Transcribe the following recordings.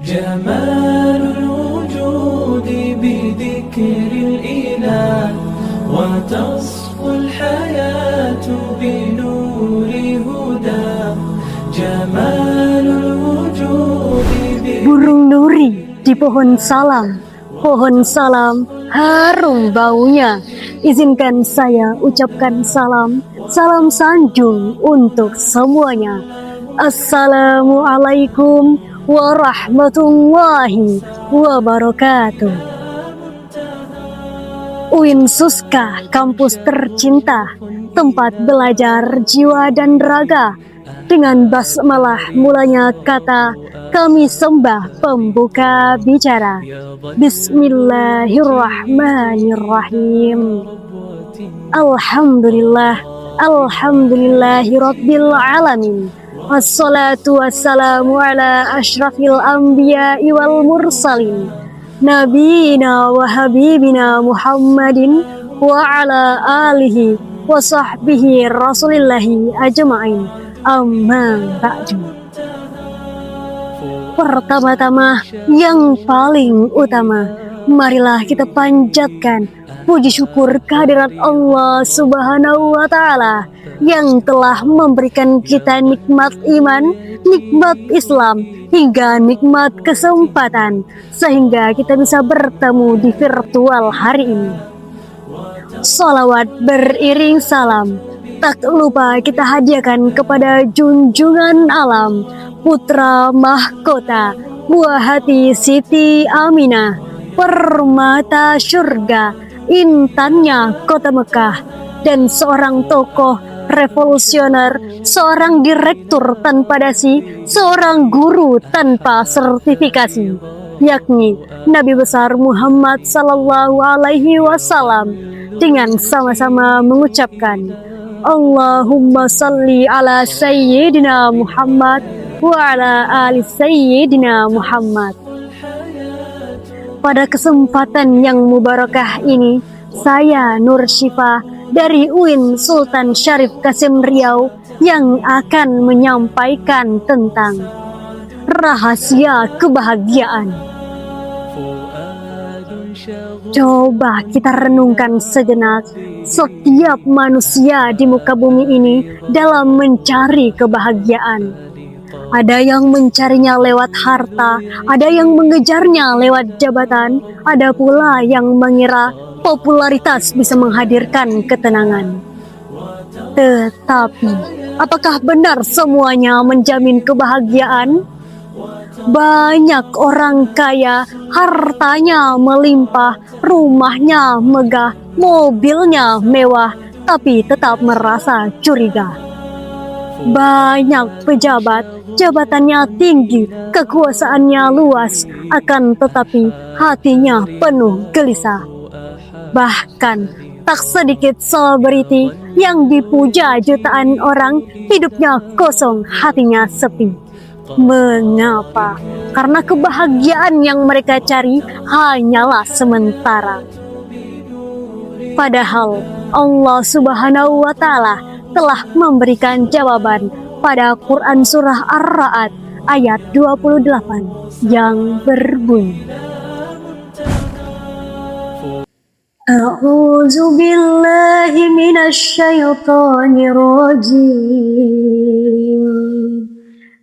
جمال الوجود بذكر الإله وتصفو الحياة بنور هدى جمال الوجود Burung nuri di pohon salam harum baunya. Izinkan saya ucapkan salam sanjung untuk semuanya. Assalamualaikum warahmatullahi wabarakatuh. UIN Suska, kampus tercinta, tempat belajar jiwa dan raga. Dengan basmalah mulanya kata, kami sembah pembuka bicara. Bismillahirrahmanirrahim. Alhamdulillahi rabbil alamin. Wassalatu wassalamu ala ashrafil anbiya'i wal mursalin. Nabiyina wa habibina Muhammadin wa ala alihi wa sahbihi rasulillahi ajma'in. Amma ba'du. Pertama-tama yang paling utama, marilah kita panjatkan puji syukur kehadirat Allah Subhanahu wa Ta'ala yang telah memberikan kita nikmat iman, nikmat Islam, hingga nikmat kesempatan sehingga kita bisa bertemu di virtual hari ini. Sholawat beriring salam tak lupa kita hadiahkan kepada junjungan alam, putra mahkota, buah hati Siti Aminah, permata surga, intannya kota Mekah, dan seorang tokoh revolusioner, seorang direktur tanpa dasi, seorang guru tanpa sertifikasi, yakni Nabi besar Muhammad sallallahu alaihi wasallam, dengan sama-sama mengucapkan Allahumma salli ala Sayyidina Muhammad wa ala ali Sayyidina Muhammad. Pada kesempatan yang mubarakah ini, saya Nur Syifa dari UIN Sultan Syarif Kasim Riau yang akan menyampaikan tentang rahasia kebahagiaan. Coba kita renungkan sejenak, setiap manusia di muka bumi ini dalam mencari kebahagiaan. Ada yang mencarinya lewat harta, ada yang mengejarnya lewat jabatan, ada pula yang mengira popularitas bisa menghadirkan ketenangan. Tetapi, apakah benar semuanya menjamin kebahagiaan? Banyak orang kaya, hartanya melimpah, rumahnya megah, mobilnya mewah, tapi tetap merasa curiga. Banyak pejabat, jabatannya tinggi, kekuasaannya luas, akan tetapi hatinya penuh gelisah. Bahkan tak sedikit selebriti yang dipuja jutaan orang, hidupnya kosong, hatinya sepi. Mengapa? Karena kebahagiaan yang mereka cari hanyalah sementara. Padahal Allah Subhanahu wa Ta'ala telah memberikan jawaban pada Quran Surah Ar-Ra'd ayat 28 yang berbunyi, A'udzu billahi minasy syaithanir rajim.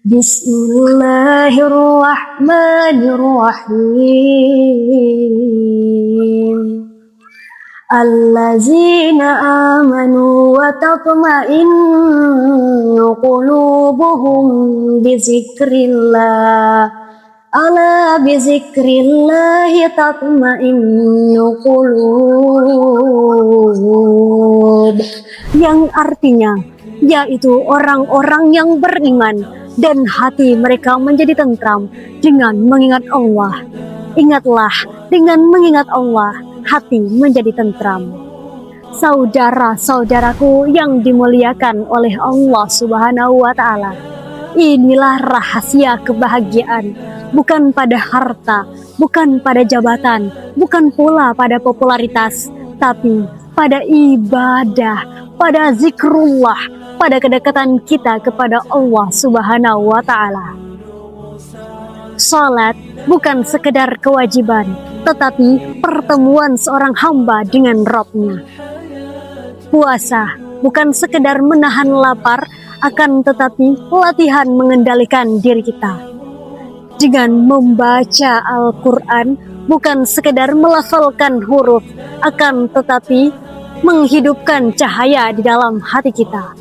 Bismillahirrahmanirrahim. Allazina amanu wa tatma'innu qulubuhum bizikrillah. Ala bizikrillahi tatma'innu qulub. Yang artinya yaitu orang-orang yang beriman dan hati mereka menjadi tentram dengan mengingat Allah. Ingatlah, dengan mengingat Allah, hati menjadi tentram. Saudara-saudaraku yang dimuliakan oleh Allah Subhanahu wa Ta'ala, inilah rahasia kebahagiaan. Bukan pada harta, bukan pada jabatan, bukan pula pada popularitas, tapi pada ibadah, pada zikrullah, pada kedekatan kita kepada Allah Subhanahu wa Ta'ala. Salat bukan sekedar kewajiban, tetapi pertemuan seorang hamba dengan Rabb-Nya. Puasa bukan sekedar menahan lapar, akan tetapi latihan mengendalikan diri kita. Dengan membaca Al-Quran bukan sekedar melafalkan huruf, akan tetapi menghidupkan cahaya di dalam hati kita.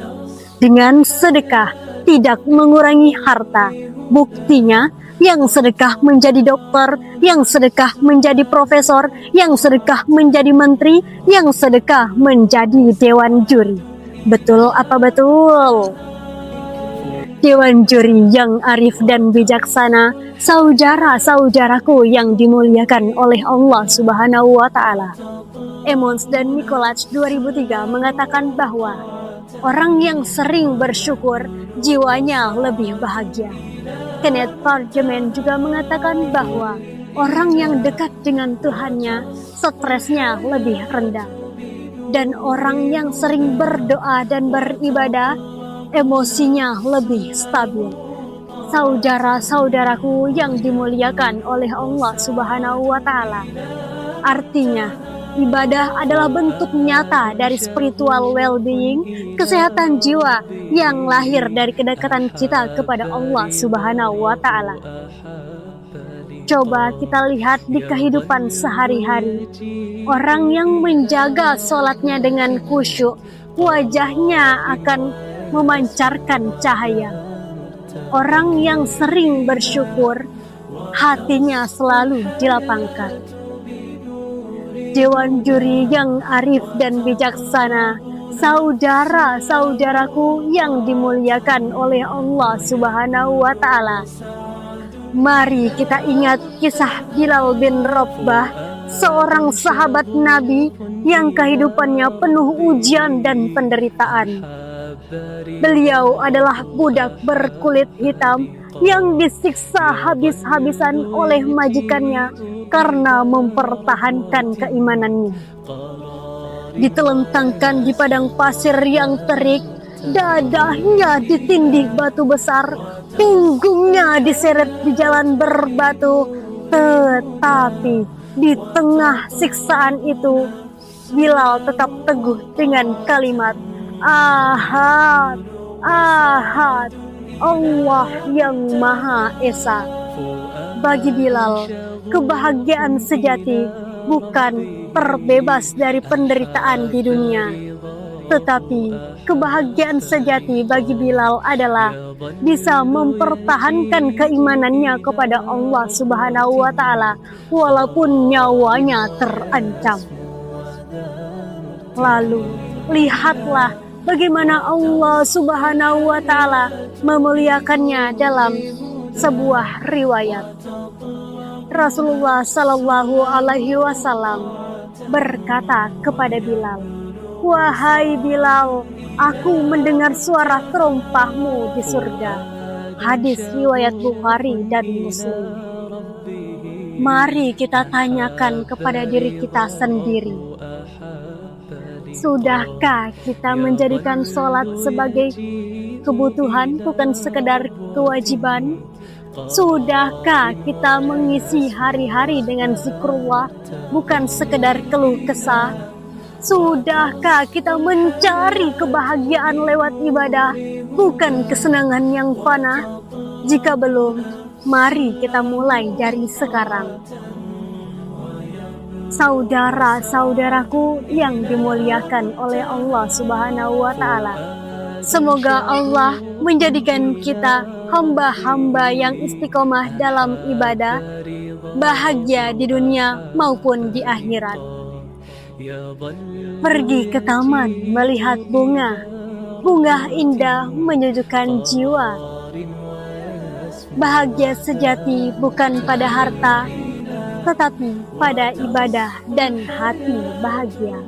Dengan sedekah tidak mengurangi harta, buktinya yang sedekah menjadi dokter, yang sedekah menjadi profesor, yang sedekah menjadi menteri, yang sedekah menjadi dewan juri. Betul apa betul? Dewan juri yang arif dan bijaksana, saudara-saudaraku yang dimuliakan oleh Allah Subhanahu wa Ta'ala. Emmons dan Nicholas 2003 mengatakan bahwa orang yang sering bersyukur jiwanya lebih bahagia. Kenneth Pargeman juga mengatakan bahwa orang yang dekat dengan Tuhannya stresnya lebih rendah. Dan orang yang sering berdoa dan beribadah emosinya lebih stabil. Saudara-saudaraku yang dimuliakan oleh Allah Subhanahu wa Ta'ala. Artinya, ibadah adalah bentuk nyata dari spiritual well-being, kesehatan jiwa yang lahir dari kedekatan kita kepada Allah Subhanahu wa Ta'ala. Coba kita lihat di kehidupan sehari-hari. Orang yang menjaga sholatnya dengan khusyuk, wajahnya akan memancarkan cahaya. Orang yang sering bersyukur, hatinya selalu dilapangkan. Dewan juri yang arif dan bijaksana, saudara-saudaraku yang dimuliakan oleh Allah Subhanahu wa Ta'ala. Mari kita ingat kisah Bilal bin Rabah, seorang sahabat Nabi yang kehidupannya penuh ujian dan penderitaan. Beliau adalah budak berkulit hitam yang disiksa habis-habisan oleh majikannya karena mempertahankan keimanannya. Ditelentangkan di padang pasir yang terik, dadahnya ditindih batu besar, punggungnya diseret di jalan berbatu. Tetapi di tengah siksaan itu, Bilal tetap teguh dengan kalimat Ahad, Ahad, Allah yang Maha Esa. Bagi Bilal, kebahagiaan sejati bukan terbebas dari penderitaan di dunia, tetapi kebahagiaan sejati bagi Bilal adalah bisa mempertahankan keimanannya kepada Allah Subhanahu wa Ta'ala walaupun nyawanya terancam. Lalu lihatlah bagaimana Allah Subhanahu wa Ta'ala memuliakannya dalam sebuah riwayat. Rasulullah Sallallahu Alaihi Wasallam berkata kepada Bilal, "Wahai Bilal, aku mendengar suara terompahmu di surga." Hadis riwayat Bukhari dan Muslim. Mari kita tanyakan kepada diri kita sendiri. Sudahkah kita menjadikan sholat sebagai kebutuhan, bukan sekedar kewajiban? Sudahkah kita mengisi hari-hari dengan zikrullah, bukan sekedar keluh kesah? Sudahkah kita mencari kebahagiaan lewat ibadah, bukan kesenangan yang fana? Jika belum, mari kita mulai dari sekarang. Saudara-saudaraku yang dimuliakan oleh Allah Subhanahu wa Ta'ala, semoga Allah menjadikan kita hamba-hamba yang istiqomah dalam ibadah, bahagia di dunia maupun di akhirat. Pergi ke taman melihat bunga, bunga indah menyejukkan jiwa. Bahagia sejati bukan pada harta, tetapi pada ibadah dan hati bahagia.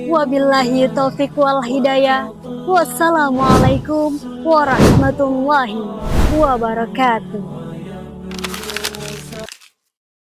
Wabillahi taufiq wal hidayah. Wassalamualaikum warahmatullahi wabarakatuh.